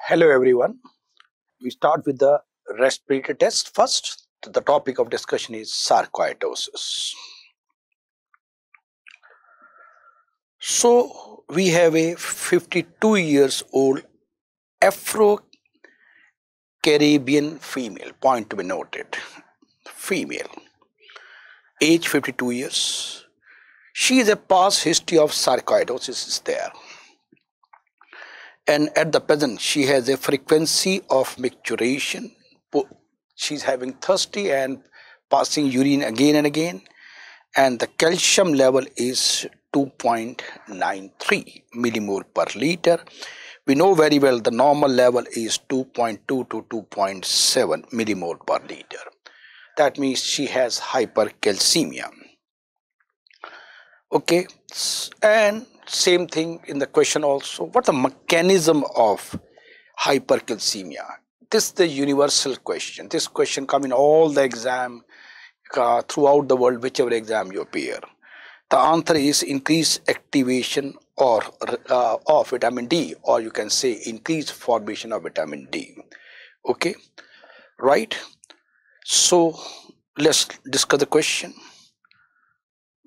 Hello, everyone. We start with the respiratory test first. The topic of discussion is sarcoidosis. So, we have a 52 years old Afro Caribbean female, point to be noted, female, age 52 years. She is a past history of sarcoidosis is there. And at the present, she has a frequency of micturition. She's having thirsty and passing urine again and again, and the calcium level is 2.93 millimole per liter. We know very well the normal level is 2.2 to 2.7 millimole per liter. That means she has hypercalcemia. Okay, and same thing in the question also. What the mechanism of hypercalcemia? This is the universal question. This question comes in all the exam throughout the world, whichever exam you appear. The answer is increased activation or of vitamin D, or you can say increased formation of vitamin D. Okay, right? So let's discuss the question.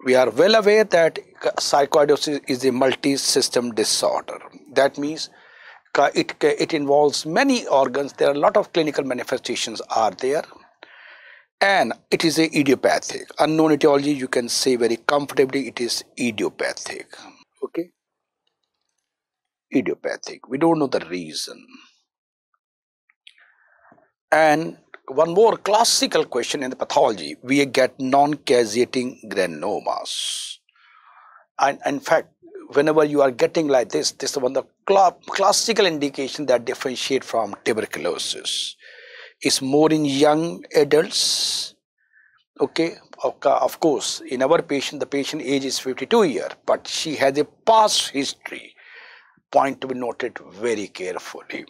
We are well aware that sarcoidosis is a multi-system disorder. That means it involves many organs. There are a lot of clinical manifestations are there, and it is a idiopathic. Unknown etiology, you can say very comfortably it is idiopathic. Okay, idiopathic. We don't know the reason. And one more classical question in the pathology, we get non-caseating granulomas. And in fact, whenever you are getting like this is one of the classical indication that differentiate from tuberculosis. It's more in young adults. Okay, of course, in our patient, the patient age is 52 years, but she has a past history, point to be noted very carefully,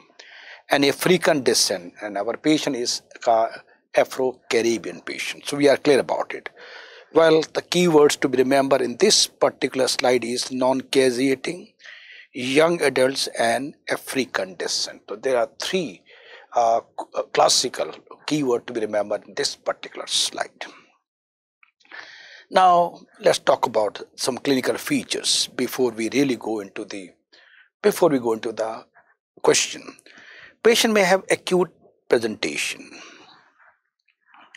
and a frequent descent, and our patient is Afro-Caribbean patient. So we are clear about it. Well, the keywords to be remembered in this particular slide is non-caseating, young adults, and African descent. So there are three classical keywords to be remembered in this particular slide. Now, let's talk about some clinical features before we really go into the question. Patient may have acute presentation,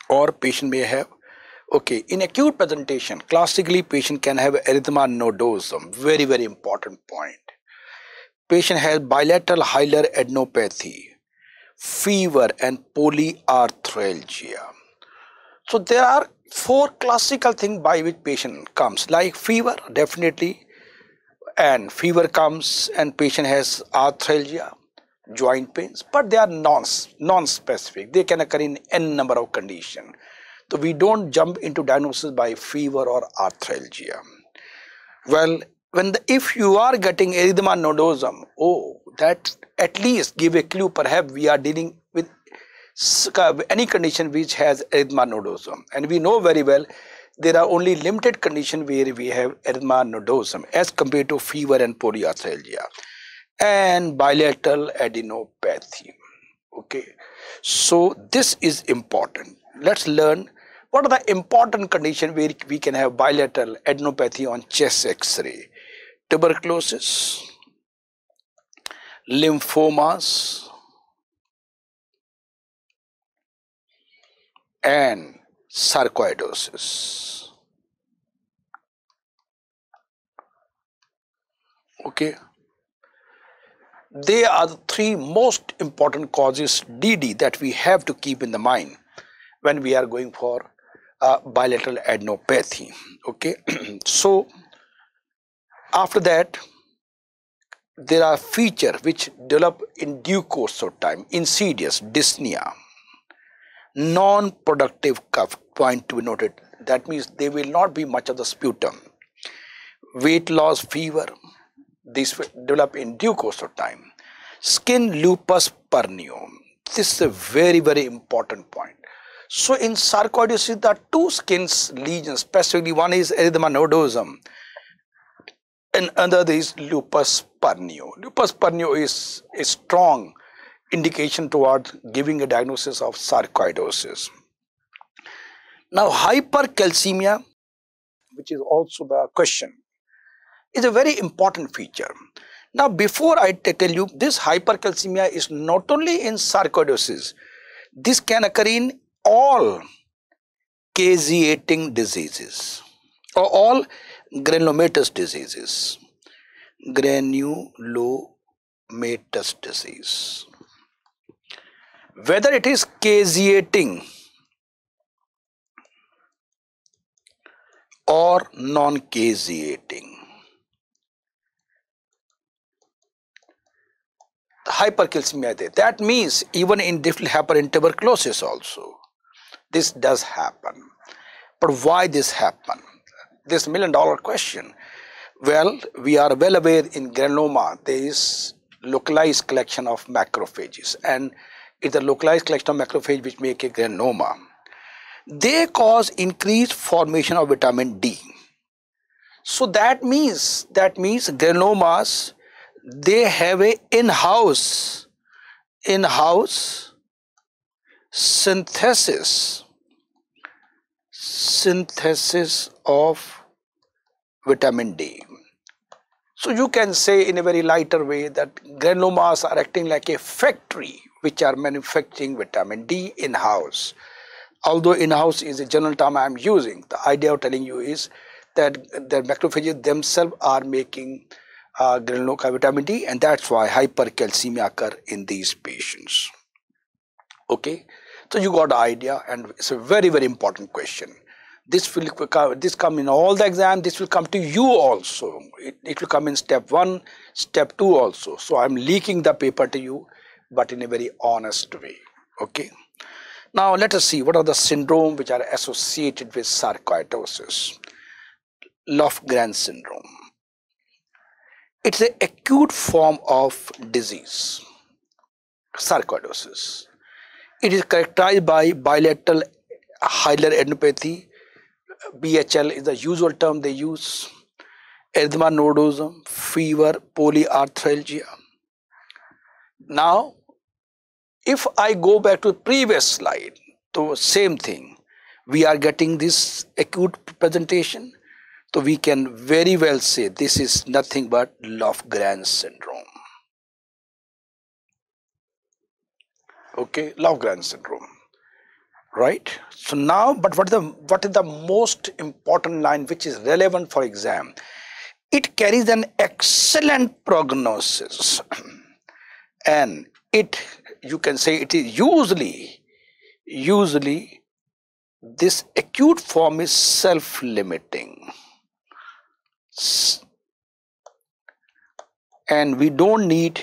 or patient may have, okay, in acute presentation, classically patient can have erythema nodosum, very, very important point. Patient has bilateral hilar adenopathy, fever, and polyarthralgia. So there are four classical things by which patient comes, like fever, definitely, and fever comes and patient has arthralgia, joint pains, but they are non-specific. They can occur in n number of conditions. So we don't jump into diagnosis by fever or arthralgia. Well, if you are getting erythema nodosum, that at least give a clue. Perhaps we are dealing with any condition which has erythema nodosum, and we know very well there are only limited conditions where we have erythema nodosum as compared to fever and polyarthralgia and bilateral adenopathy. Okay, so this is important. Let's learn what are the important conditions where we can have bilateral adenopathy on chest X-ray. Tuberculosis, lymphomas, and sarcoidosis. Okay, they are the three most important causes DD that we have to keep in the mind when we are going for bilateral adenopathy. Okay, so after that there are features which develop in due course of time: insidious dyspnea, non-productive cough, point to be noted. That means there will not be much of the sputum. Weight loss, fever, these develop in due course of time. Skin lupus pernio. This is a very, very important point. So in sarcoidosis, there are two skin lesions, specifically one is erythema nodosum and another is lupus pernio. Lupus pernio is a strong indication towards giving a diagnosis of sarcoidosis. Now, hypercalcemia, which is also the question, is a very important feature. Now, before I tell you, this hypercalcemia is not only in sarcoidosis, this can occur in all caseating diseases or all granulomatous diseases. Granulomatous disease. Whether it is caseating or non-caseating. Hypercalcemia there. That means even in hyperintuberculosis also, this does happen. But why this happen? This $1,000,000 question. Well, we are well aware in granuloma there is localized collection of macrophages, and it's a localized collection of macrophages which make a granuloma. They cause increased formation of vitamin D. So that means granulomas, they have a in-house synthesis of vitamin D. So you can say in a very lighter way that granulomas are acting like a factory which are manufacturing vitamin D in-house. Although in-house is a general term I am using, the idea of telling you is that the macrophages themselves are making granulocyte vitamin D, and that's why hypercalcemia occur in these patients. Okay, so you got the idea, and it's a very, very important question. This come in all the exam. This will come to you also. It will come in step 1, step 2 also. So I'm leaking the paper to you, but in a very honest way. Okay. Now let us see what are the syndromes which are associated with sarcoidosis. Lofgren syndrome. It's an acute form of disease, sarcoidosis. It is characterized by bilateral hilar adenopathy. BHL is the usual term they use. Erythema nodosum, fever, polyarthralgia. Now, if I go back to the previous slide, so same thing. We are getting this acute presentation. So we can very well say this is nothing but Lofgren syndrome. Okay, Lofgren syndrome. Right? So now, but what is the most important line which is relevant for exam? It carries an excellent prognosis, and you can say it is usually this acute form is self-limiting, and we don't need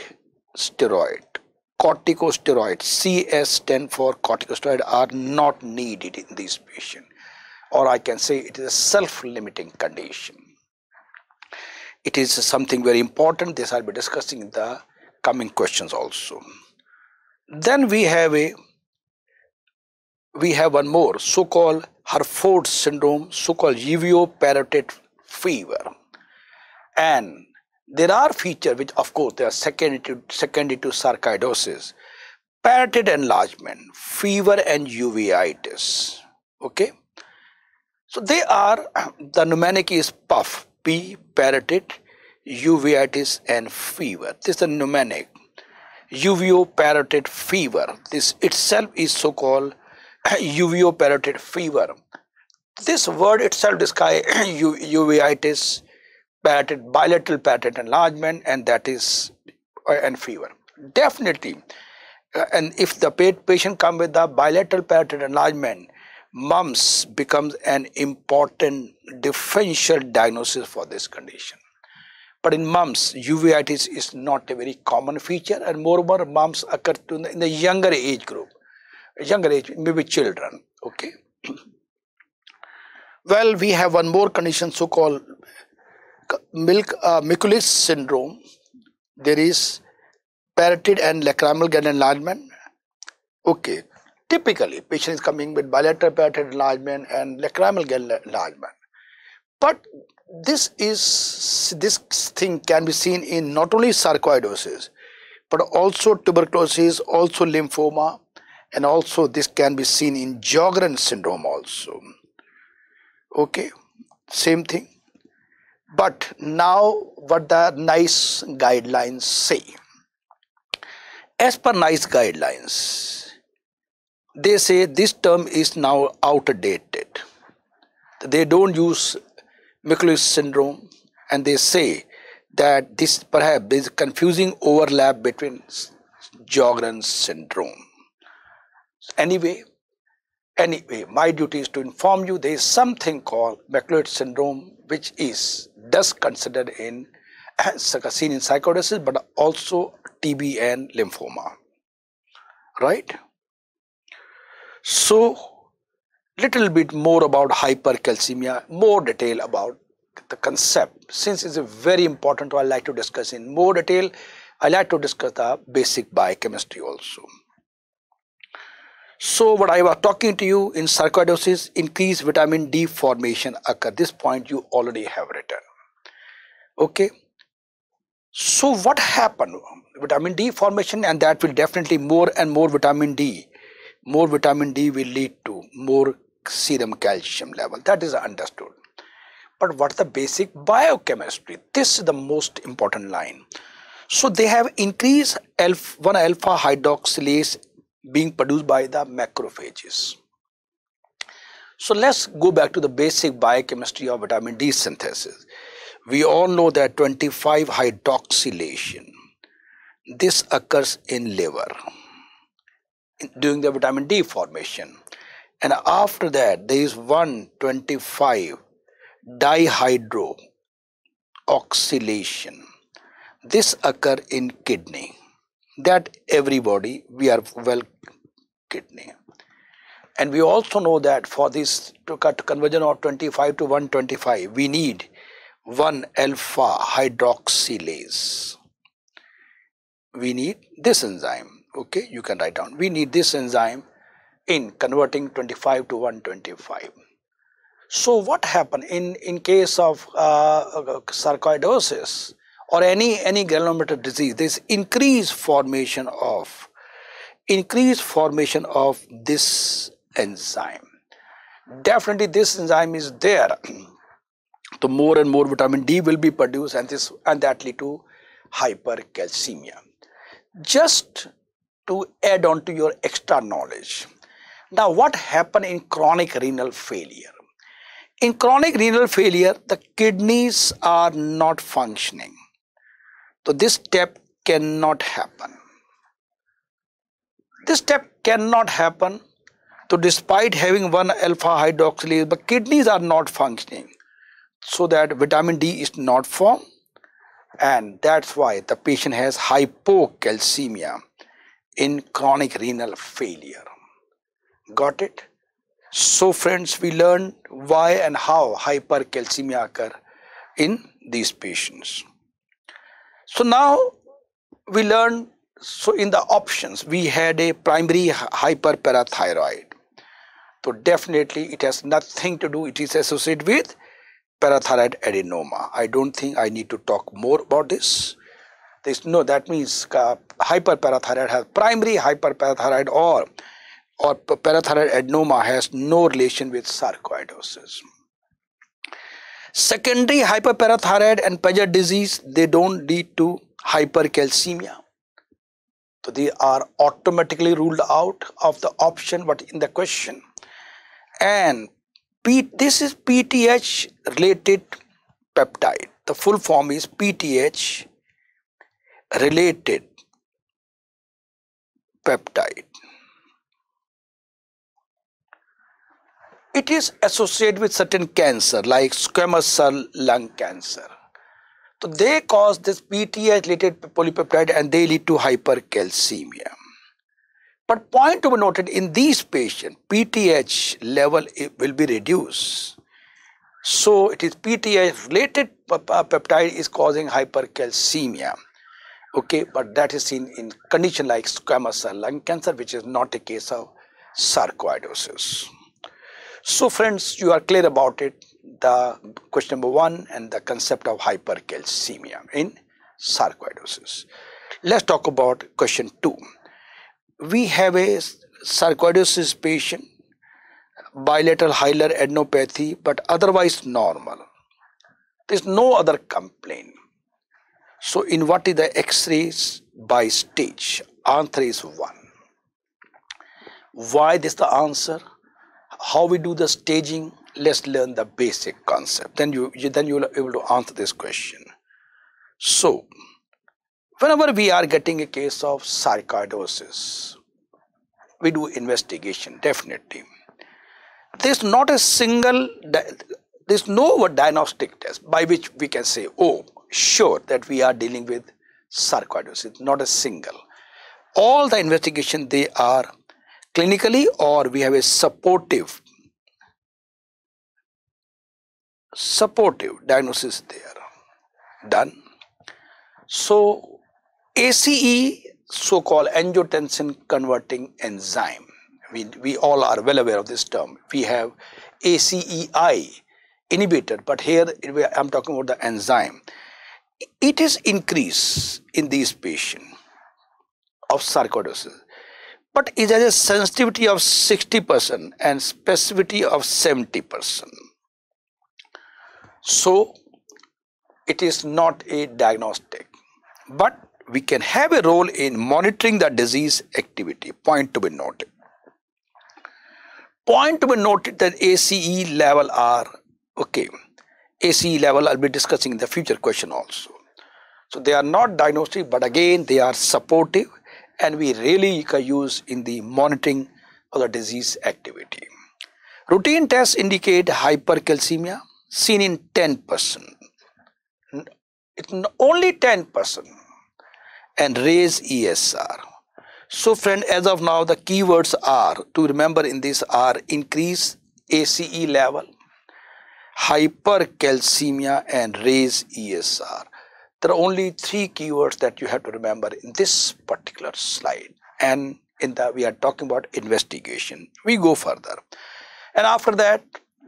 steroid. Corticosteroids, CS stand for corticosteroid, are not needed in this patient, or I can say it is a self-limiting condition. It is something very important. This I'll be discussing in the coming questions also. Then we have one more, so-called Herford syndrome, so-called uveo-parotid fever, and there are features which, of course, they are secondary to sarcoidosis: parotid enlargement, fever, and uveitis. Okay, so they are, the mnemonic is PUF, P, parotid, uveitis, and fever. This is the mnemonic. Uveo-parotid fever. This itself is so-called uveo-parotid fever. This word itself describes uveitis, parotid, bilateral parotid enlargement, and that is and fever. Definitely, and if the patient comes with the bilateral parotid enlargement, mumps becomes an important differential diagnosis for this condition. But in mumps, uveitis is not a very common feature, and moreover, mumps occur in the younger age group, maybe children. Okay. Well, we have one more condition, so-called Mikulicz syndrome. There is parotid and lacrimal gland enlargement. Okay, typically patient is coming with bilateral parotid enlargement and lacrimal gland enlargement. But this thing can be seen in not only sarcoidosis, but also tuberculosis, also lymphoma, and also this can be seen in Sjogren syndrome also. Okay, same thing. But now what the NICE guidelines say. As per NICE guidelines, they say this term is now outdated. They don't use Mikulicz syndrome, and they say that this perhaps there is confusing overlap between Sjogren syndrome. Anyway, my duty is to inform you there is something called Mikulicz syndrome, which is thus considered in seen in sarcoidosis, but also TB and lymphoma. Right? So, little bit more about hypercalcemia, more detail about the concept. Since it's a very important, I like to discuss in more detail. I like to discuss the basic biochemistry also. So what I was talking to you in sarcoidosis, increased vitamin D formation occur. This point you already have written. Okay. So what happened? Vitamin D formation, and that will definitely more and more vitamin D. More vitamin D will lead to more serum calcium level. That is understood. But what's the basic biochemistry? This is the most important line. So they have increased 1-alpha hydroxylase being produced by the macrophages. So let's go back to the basic biochemistry of vitamin D synthesis. We all know that 25 hydroxylation, this occurs in liver during the vitamin D formation, and after that there is 125 dihydroxylation. This occur in kidney. That everybody we are well kidney, and we also know that for this to cut conversion of 25 to 125 we need 1-alpha hydroxylase. We need this enzyme. Okay, you can write down. We need this enzyme in converting 25 to 125. So what happened in case of sarcoidosis or any granulomatous disease? There is increased formation of this enzyme. Definitely this enzyme is there. So more and more vitamin D will be produced, and that lead to hypercalcemia. Just to add on to your extra knowledge. Now what happened in chronic renal failure? In chronic renal failure, the kidneys are not functioning. So this step cannot happen. This step cannot happen. So despite having 1-alpha hydroxylase, but kidneys are not functioning. So that vitamin D is not formed, and that's why the patient has hypocalcemia in chronic renal failure. Got it? So friends, we learned why and how hypercalcemia occur in these patients. So now we learn, so in the options we had a primary hyperparathyroid. So definitely it has nothing to do, it is associated with parathyroid adenoma. I don't think I need to talk more about this. That means hyperparathyroid has primary hyperparathyroid or parathyroid adenoma has no relation with sarcoidosis. Secondary hyperparathyroid and Paget disease, they don't lead to hypercalcemia. So they are automatically ruled out of the option but in the question. And this is PTH related peptide. The full form is PTH related peptide. It is associated with certain cancer like squamous cell lung cancer. So they cause this PTH related polypeptide and they lead to hypercalcemia. But point to be noted, in these patients, PTH level will be reduced. So it is PTH related peptide is causing hypercalcemia. Okay, but that is seen in condition like squamous cell lung cancer, which is not a case of sarcoidosis. So friends, you are clear about it, the question number 1 and the concept of hypercalcemia in sarcoidosis. Let's talk about question 2. We have a sarcoidosis patient, bilateral hilar adenopathy, but otherwise normal. There's no other complaint. So in what is the X-rays by stage? Answer is 1. Why this the answer? How we do the staging? Let's learn the basic concept. Then you will be able to answer this question. So whenever we are getting a case of sarcoidosis, we do investigation definitely. There's not a single, there's no diagnostic test by which we can say, oh, sure that we are dealing with sarcoidosis. Not a single. All the investigation, they are clinically, or we have a supportive diagnosis there done. So ACE, so-called angiotensin converting enzyme, we all are well aware of this term. We have ACEI inhibitor, but here I'm talking about the enzyme. It is increase in these patients of sarcoidosis, but it has a sensitivity of 60% and specificity of 70%. So it is not a diagnostic, but we can have a role in monitoring the disease activity. Point to be noted. Point to be noted that ACE level are okay. ACE level I'll be discussing in the future question also. So they are not diagnostic, but again they are supportive, and we really can use in the monitoring of the disease activity. Routine tests indicate hypercalcemia seen in 10%. It's only 10%, and raise ESR. So friend, as of now the keywords are to remember in this are increase ACE level, hypercalcemia, and raise ESR. There are only 3 keywords that you have to remember in this particular slide, and we are talking about investigation. We go further, and after that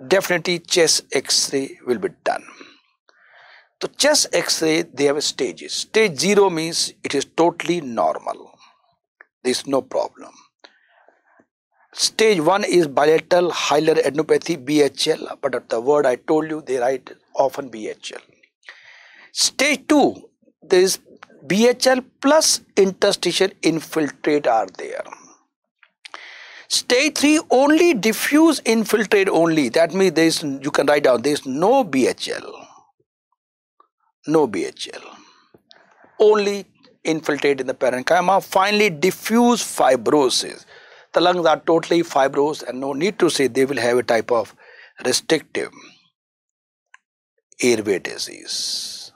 definitely chest X-ray will be done. So chest X-ray, they have stages. Stage 0 means it is totally normal. There is no problem. Stage 1 is bilateral hilar adenopathy, BHL, but the word I told you, they write often BHL. Stage 2, there is BHL plus interstitial infiltrate are there. Stage 3, only diffuse infiltrate only. That means there is, you can write down, there is no BHL. No BHL. Only infiltrate in the parenchyma. Finally, diffuse fibrosis. The lungs are totally fibrous, and no need to say they will have a type of restrictive airway disease.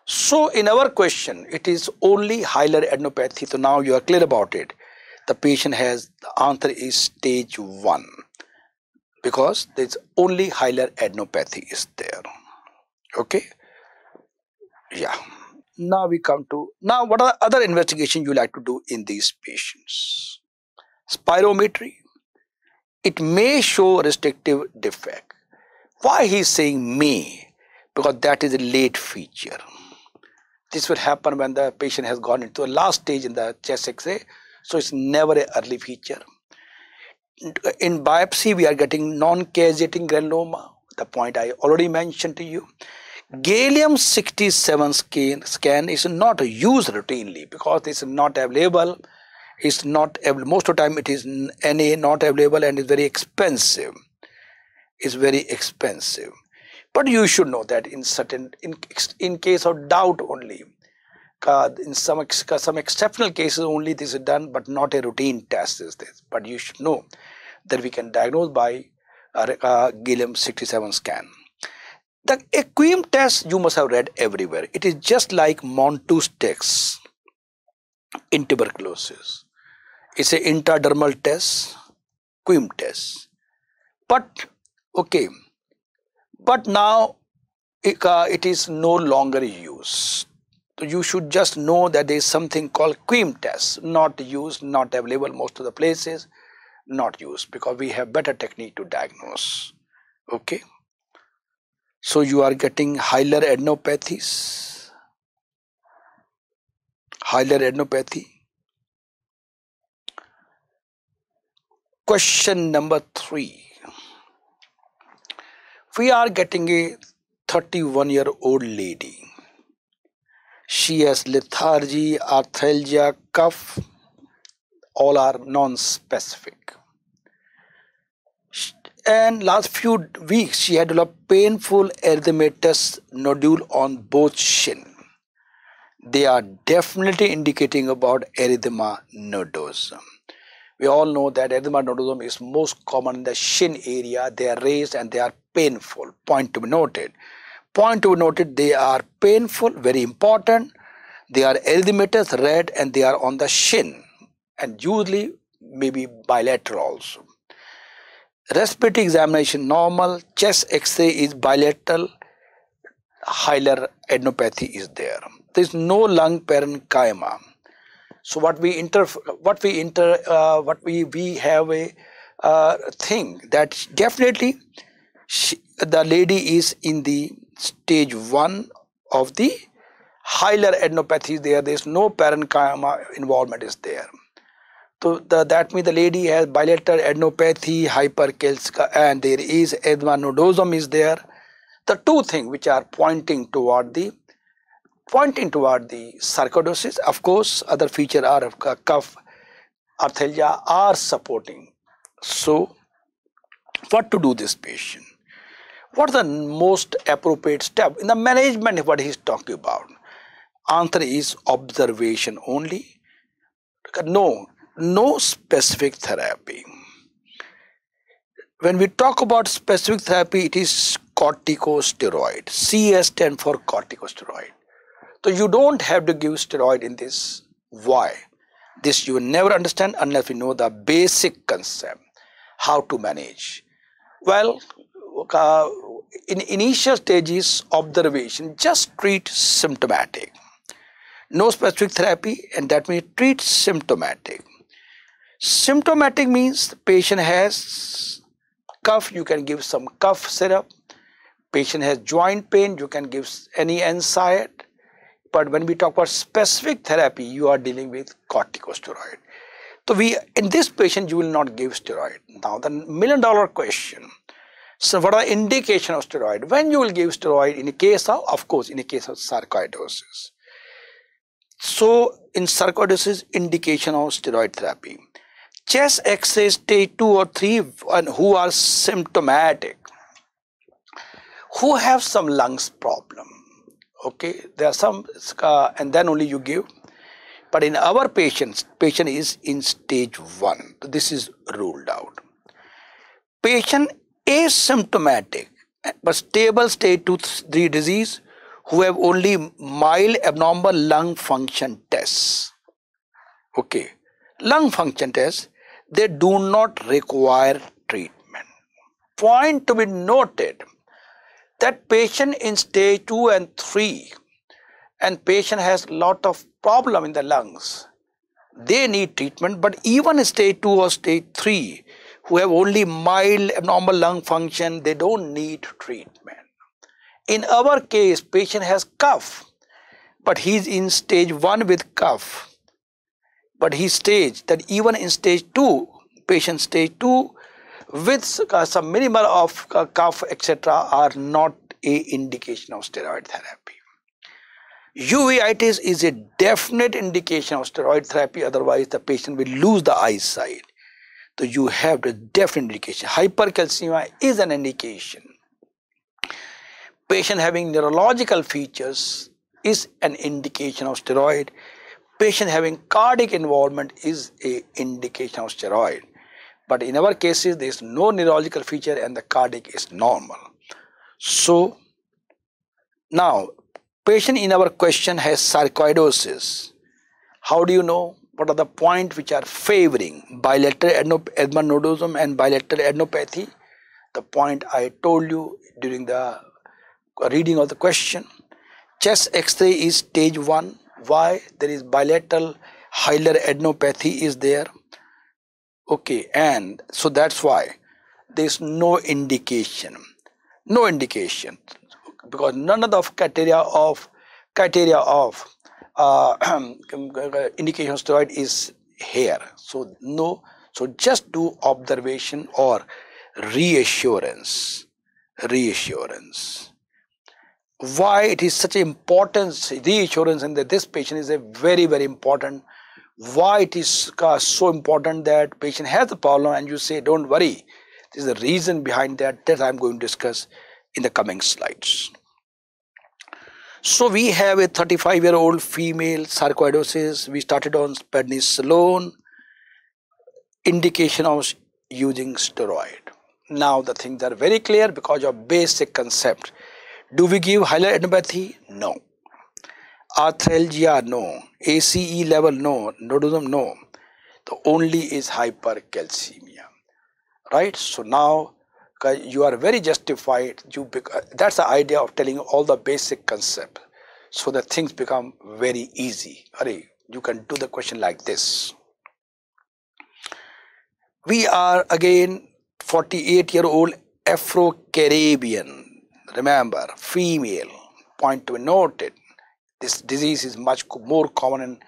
So in our question, it is only hilar adenopathy. So now you are clear about it. The patient has, the answer is stage 1. Because there is only hilar adenopathy is there. Okay. Yeah. Now we come to, now what are other investigation you like to do in these patients? Spirometry. It may show restrictive defect. Why he is saying may? Because that is a late feature. This will happen when the patient has gone into the last stage in the chest X-ray. So it's never an early feature. In biopsy, we are getting non-caseating granuloma, the point I already mentioned to you. Gallium-67 scan is not used routinely because it's not available. It's not available. Most of the time it is NA not available, and it's very expensive. It's very expensive. But you should know that in certain, in case of doubt only, in some exceptional cases only this is done, but not a routine test is this. But you should know that we can diagnose by Gallium-67 scan. The EQUIM test you must have read everywhere. It is just like Montus test in tuberculosis. It's an intradermal test, EQUIM test. But okay, but now it is no longer used. So you should just know that there is something called EQUIM test, not used, not available most of the places, not used, because we have better technique to diagnose. Okay. So you are getting hilar adenopathies. hilar adenopathy. Question number 3. We are getting a 31-year-old lady. She has lethargy, arthralgia, cough, all are non-specific. And last few weeks she had developed painful erythematous nodule on both shin. They are definitely indicating about erythema nodosum. We all know that erythema nodosum is most common in the shin area. They are raised and they are painful. Point to be noted. Point to be noted, they are painful, very important. They are erythematous, red, and they are on the shin, and usually maybe bilateral also. Respiratory examination normal, chest x-ray is bilateral, hilar adenopathy is there. There is no lung parenchyma. So we have a thing that definitely the lady is in the stage 1 of the hilar adenopathy. There is no parenchyma involvement is there. So that means the lady has bilateral adenopathy, hypercalcemia, and there is erythema nodosum is there. The two things which are pointing toward the sarcoidosis. Of course, other features are cough, arthralgia are supporting. So, what to do this patient? What is the most appropriate step in the management? What he is talking about? Answer is observation only. No specific therapy. When we talk about specific therapy, it is corticosteroid. CS stands for corticosteroid. So you don't have to give steroid in this. Why? This you will never understand unless you know the basic concept, how to manage. Well, in initial stages, observation, just treat symptomatic. No specific therapy, and that means treat symptomatic. Symptomatic means the patient has cough, you can give some cough syrup. Patient has joint pain, you can give any NSAID. But when we talk about specific therapy, you are dealing with corticosteroid. So in this patient, you will not give steroid. Now the $1,000,000 question. So what are the indication of steroid? When you will give steroid in the case of course, in the case of sarcoidosis. So in sarcoidosis, indication of steroid therapy. Chest x-ray stage 2 or 3 and who are symptomatic, who have some lungs problem. Okay, there are some and then only you give. But in our patient is in stage 1. So this is ruled out. Patient asymptomatic but stable stage 2-3 disease who have only mild abnormal lung function tests. Okay, lung function tests, they do not require treatment. Point to be noted, that patient in stage 2 and 3 and patient has lot of problem in the lungs, they need treatment. But even stage 2 or stage 3 who have only mild abnormal lung function, they don't need treatment. In our case, patient has cough, but he's in stage 1 with cough. But he stage that even in stage 2, patient stage 2 with some minimal of cough etc. are not a indication of steroid therapy. Uveitis is a definite indication of steroid therapy, otherwise the patient will lose the eyesight. So you have the definite indication. Hypercalcemia is an indication. Patient having neurological features is an indication of steroid. Patient having cardiac involvement is an indication of steroid. But in our cases, there is no neurological feature and the cardiac is normal. So now, patient in our question has sarcoidosis. How do you know? What are the points which are favoring bilateral erythema nodosum and bilateral adenopathy? The point I told you during the reading of the question. Chest x-ray is stage 1. Why? There is bilateral hilar adenopathy is there. Okay, and so that's why there is no indication. No indication, because none of the criteria of indication of steroid is here. So no, so just do observation or reassurance. Reassurance. Why it is such an important reassurance in that this patient is a very, very important. Why it is so important that patient has a problem and you say don't worry. There is a reason behind that I am going to discuss in the coming slides. So we have a 35-year-old female sarcoidosis. We started on prednisolone, indication of using steroid. Now the things are very clear because of basic concept. Do we give hyaluronic? No. Arthralgia? No. ACE level? No. Nodosum? No. The only is hypercalcemia. Right? So now you are very justified. That's the idea of telling all the basic concept. So that things become very easy. You can do the question like this. We are again 48-year-old Afro-Caribbean. Remember, female. Point to be noted. This disease is much more common in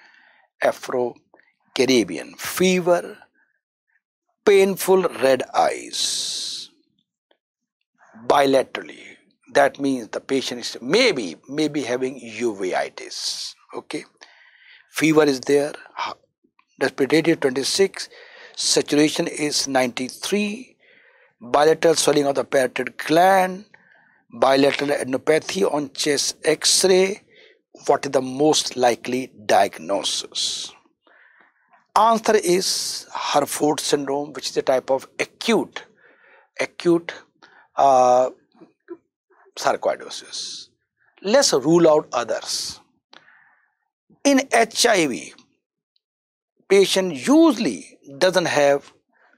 Afro-Caribbean. Fever, painful red eyes, bilaterally. That means the patient is maybe having uveitis. Okay, fever is there, respiratory 26, saturation is 93, bilateral swelling of the parotid gland, bilateral adenopathy on chest X-ray. What is the most likely diagnosis? Answer is Harford syndrome, which is a type of acute sarcoidosis. Let's rule out others. In HIV, patient usually doesn't have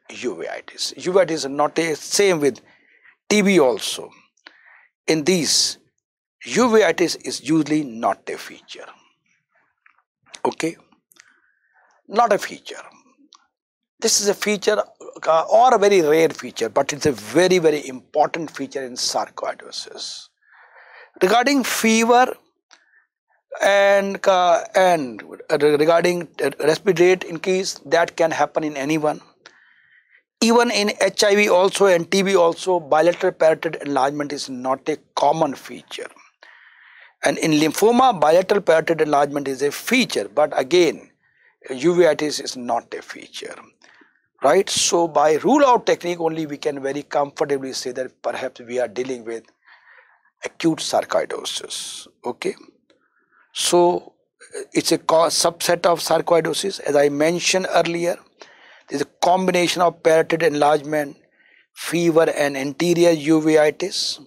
uveitis. Uveitis is not a same with TB also. In these, uveitis is usually not a feature. Okay, not a feature. This is a feature or a very rare feature, but it's a very, very important feature in sarcoidosis. Regarding fever and regarding respiratory rate increase, that can happen in anyone. Even in HIV also and TB also, bilateral parotid enlargement is not a common feature. And in lymphoma, bilateral parotid enlargement is a feature, but again, uveitis is not a feature. Right? So by rule out technique only we can very comfortably say that perhaps we are dealing with acute sarcoidosis. Okay. So it's a subset of sarcoidosis. As I mentioned earlier, there's a combination of parotid enlargement, fever and anterior uveitis.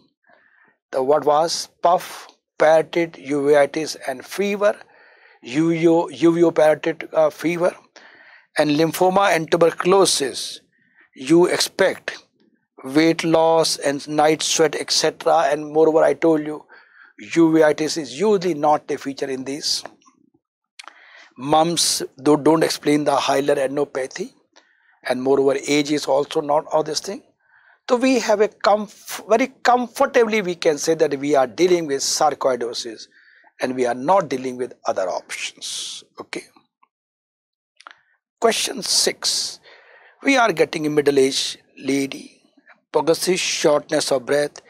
What was puff, parotid, uveitis and fever, uveoparotid fever. And lymphoma and tuberculosis, you expect weight loss and night sweat, etc. And moreover, I told you, uveitis is usually not a feature in these. Mumps don't explain the hyaluronic, and moreover, age is also not all this thing. So we have a very comfortably we can say that we are dealing with sarcoidosis, and we are not dealing with other options. Okay. Question 6. We are getting a middle-aged lady, progressive shortness of breath,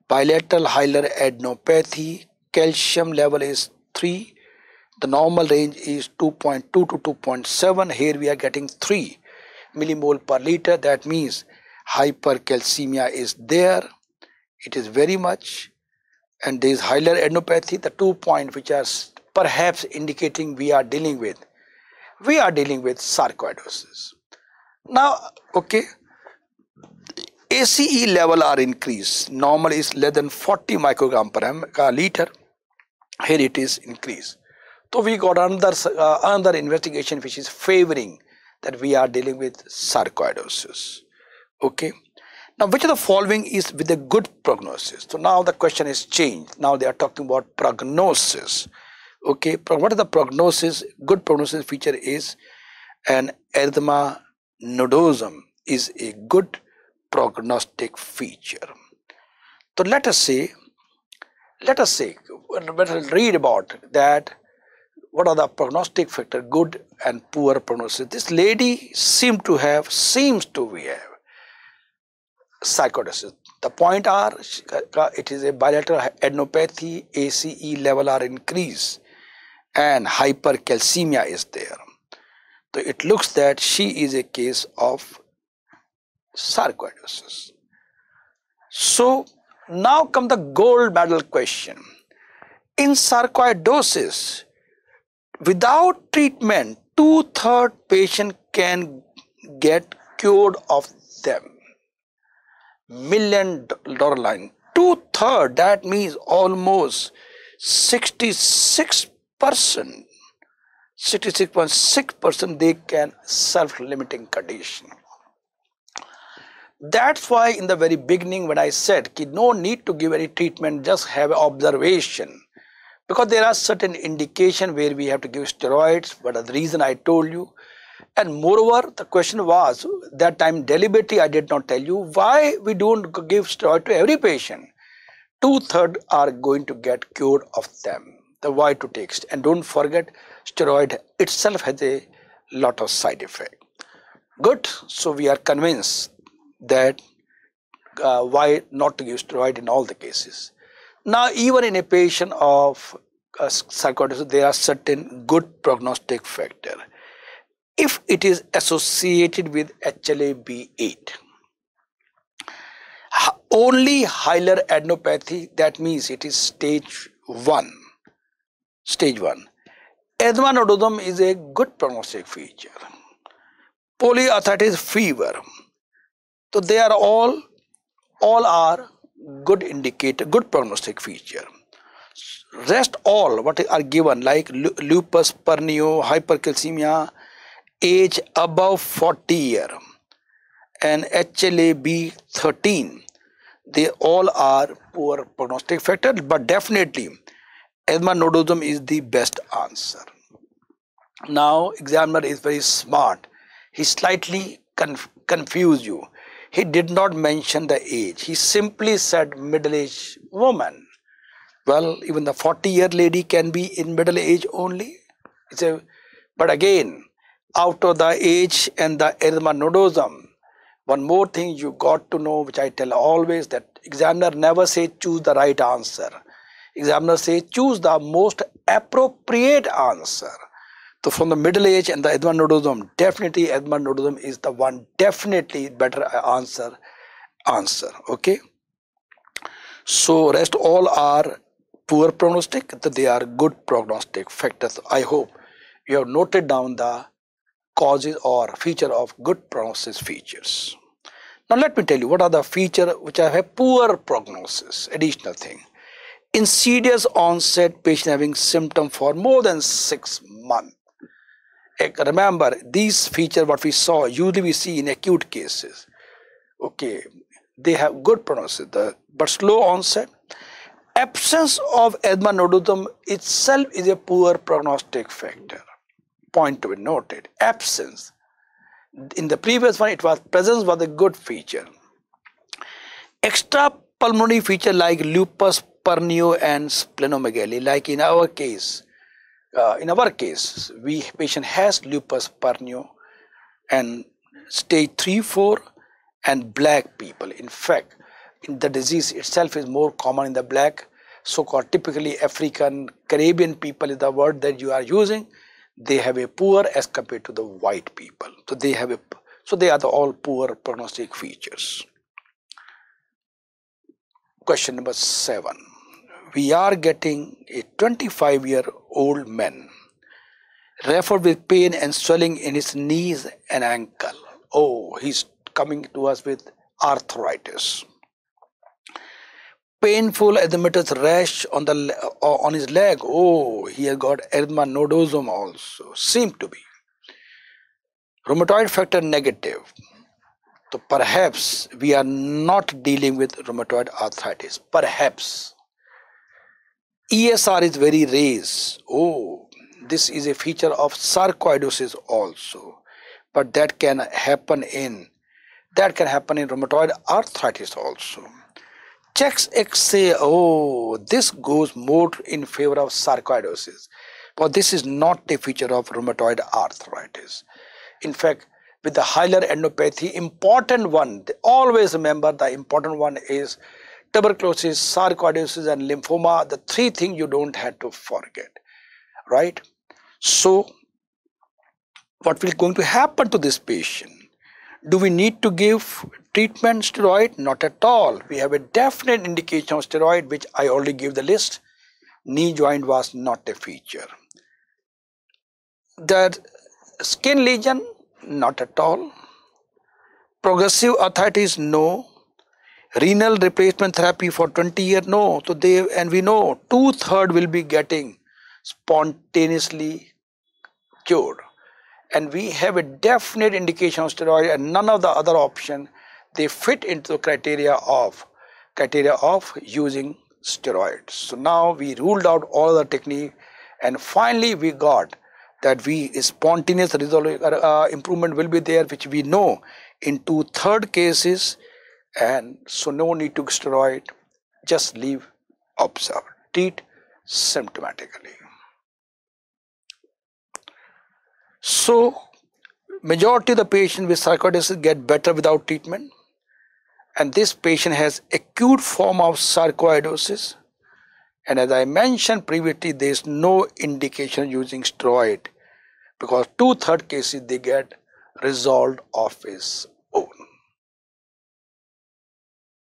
bilateral hilar adenopathy, calcium level is 3, the normal range is 2.2 to 2.7, here we are getting 3 millimole per liter, that means hypercalcemia is there, it is very much, and there is hilar adenopathy, the 2 points which are perhaps indicating we are dealing with sarcoidosis. Now, okay, ACE level are increased. Normal is less than 40 microgram per liter. Here it is increased. So we got another investigation which is favoring that we are dealing with sarcoidosis. Okay. Now, which of the following is with a good prognosis? So now the question is changed. Now they are talking about prognosis. Okay, what is the prognosis? Good prognosis feature is an erythema nodosum is a good prognostic feature. So let us say, let us read about that. what are the prognostic factors, good and poor prognosis. This lady seems to have sarcoidosis. The point are, it is a bilateral adenopathy, ACE level are increased and hypercalcemia is there. So it looks that she is a case of sarcoidosis. So now come the gold medal question. In sarcoidosis, without treatment, 2/3 patient can get cured of them. $1 million line. 2/3, that means almost 66%. 66.6% they can self-limiting condition. That's why in the very beginning when I said no need to give any treatment, just have observation, because there are certain indication where we have to give steroids, but the reason I told you. And moreover, the question was that time deliberately I did not tell you why we don't give steroid to every patient. 2/3 are going to get cured of them. The why to take, and don't forget steroid itself has a lot of side effect. Good. So we are convinced that why not to give steroid in all the cases. Now even in a patient of sarcoidosis, there are certain good prognostic factor. If it is associated with HLA-B8, only hilar adenopathy, that means it is stage 1. Stage 1. Eczema nodosum is a good prognostic feature. Polyarthritis fever. So they are all are good indicator, good prognostic feature. Rest all what are given like lupus, pernio, hypercalcemia, age above 40 year, and HLA-B13, they all are poor prognostic factor, but definitely eczema nodosum is the best answer. Now examiner is very smart. He slightly confused you. He did not mention the age. He simply said middle-aged woman. Well, even the 40-year lady can be in middle age only. But again, out of the age and the eczema nodosum, one more thing you got to know, which I tell always, that examiner never say choose the right answer. Examiner say choose the most appropriate answer. So from the middle age and the eczema nodosum, definitely eczema nodosum is the one definitely better answer. Okay. So rest all are poor prognostic, they are good prognostic factors. I hope you have noted down the causes or feature of good prognosis features. Now let me tell you what are the features which have a poor prognosis. Additional thing. Insidious onset, patient having symptom for more than 6 months. Remember, these features what we saw, usually we see in acute cases. Okay, they have good prognosis, but slow onset. Absence of eczema nodosum itself is a poor prognostic factor. Point to be noted. Absence. In the previous one, it was presence was a good feature. Extra pulmonary feature like lupus, pernio, and splenomegaly. Like in our case, patient has lupus, pernio, and stage 3, 4, and black people. In fact, the disease itself is more common in the black, so-called typically African, Caribbean people is the word that you are using. They have a poor as compared to the white people. So they are all poor prognostic features. Question number 7. We are getting a 25-year-old man referred with pain and swelling in his knees and ankle. Oh, he's coming to us with arthritis. Painful edematous rash on his leg. Oh, he has got eczema nodosum also. Seem to be. Rheumatoid factor negative. So perhaps we are not dealing with rheumatoid arthritis. Perhaps. ESR is very raised. Oh, this is a feature of sarcoidosis also. But that can happen in rheumatoid arthritis also. Checks X say, oh, this goes more in favor of sarcoidosis. But this is not a feature of rheumatoid arthritis. In fact, with the hilar endopathy, important one, always remember the important one is tuberculosis, sarcoidosis and lymphoma, the three things you don't have to forget, right? So what will going to happen to this patient? Do we need to give treatment steroid? Not at all. We have a definite indication of steroid, which I already gave the list. Knee joint was not a feature. The skin lesion, not at all. Progressive arthritis, no. Renal replacement therapy for 20 years, no. So and we know 2/3 will be getting spontaneously cured. And we have a definite indication of steroid, and none of the other option they fit into the criteria of using steroids. So now we ruled out all the technique, and finally we got that spontaneous improvement will be there, which we know in 2/3 cases, and so no need to steroid, just leave, observe, treat symptomatically. So majority of the patient with sarcoidosis get better without treatment, and this patient has acute form of sarcoidosis, and as I mentioned previously, there is no indication using steroid because 2/3 cases they get resolved of his